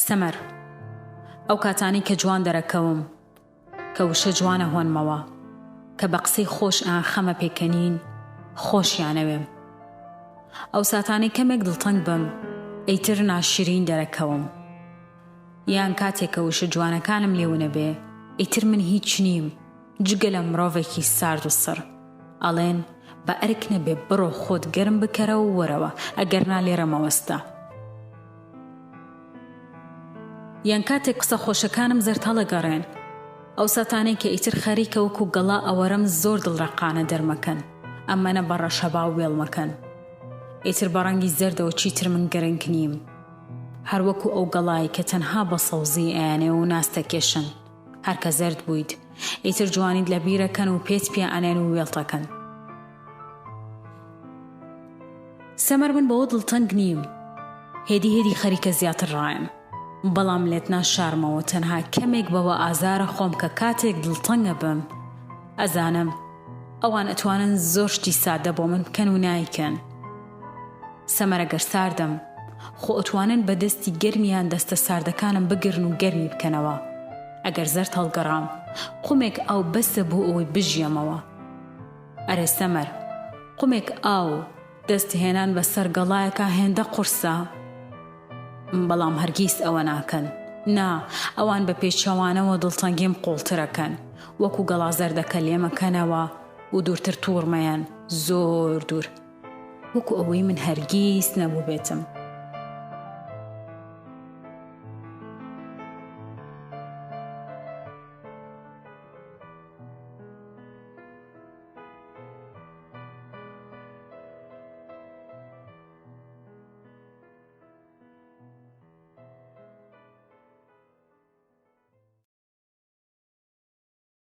سەمەر، ئەو کاتانی کە جوان دەرەکەوم کە وشە جوانە هۆنمەوە کە بە قسەی خۆش ئان خەمە پێکەنین خۆشیانەوێم. ئەو ساتانی کەمێک دڵتەنگ بم ئەیتر ناشرین دەرەکەوم، یان کاتێک کە وشە جوانەکانم لێونە بێ ئیتر من هیچ نیم جگە لە مرۆڤێکی سارد و سڕ. ئەڵێن بە ئەرک نەبێ بڕۆ خۆت گەرم بکەرەوە و وەرەوە ئەگەرنا لێرە مەوەستە. یان کاتێک قسە خۆشەکانم زەرتەڵەگەڕێن، ئەو ساتانەی کە ئیتر خەریکە وەکو گەڵا ئەوەرەم زۆر دڵڕەقانە دەرمەکەن، ئەمەنە بەڕەشەبا و وێڵمەکەن. ئیتر بەڕەنگی زەردەوە چیتر من گەرنگ نیم، هەروەکو ئەو گەڵای کە تەنها بە سەوزی ئەیانێ و ناستەکێشن. هەرکە زەرد بوویت ئیتر جوانیت لە بیرەکەن و پێت پێ ئەنێن و وێڵتەکەن. سەمەر من بەوە دڵتەنگ نیم، هێدی خەریکە زیاتر ڕایم، بەڵام لێت ناشارمەوە تەنها کەمێک بەوە ئازارە خۆم کە کاتێک دڵتەنگە بم ئەزانم ئەوان ئەتوانن زۆر شتی سادە بۆ من بکەن و نایکەن. سەمەر ئەگەر ساردم خۆ ئەتوانن بە دەستی گەرمیان دەستە ساردەکانم بگرن و گەرمی بکەنەوە. ئەگەر زەرد هەڵگەڕام قومێک ئاو بەسە بۆ ئەوەی بژیەمەوە. ئەرێ سەمەر، قومێک ئاو دەست هێنان بەسەر گەڵایەکە هێندە قورسە، بەڵام هەرگیز ئەوە ناکەن. نا، ئەوان بە پێچەوانەوە دڵتەنگیم قوڵترەکەن، وەکو گەڵا زەردەکە لێمەکەنەوە و دوورتر تووڕمەیان زۆر دوور، وەکو ئەوەی من هەرگیز نەبوو بێتم.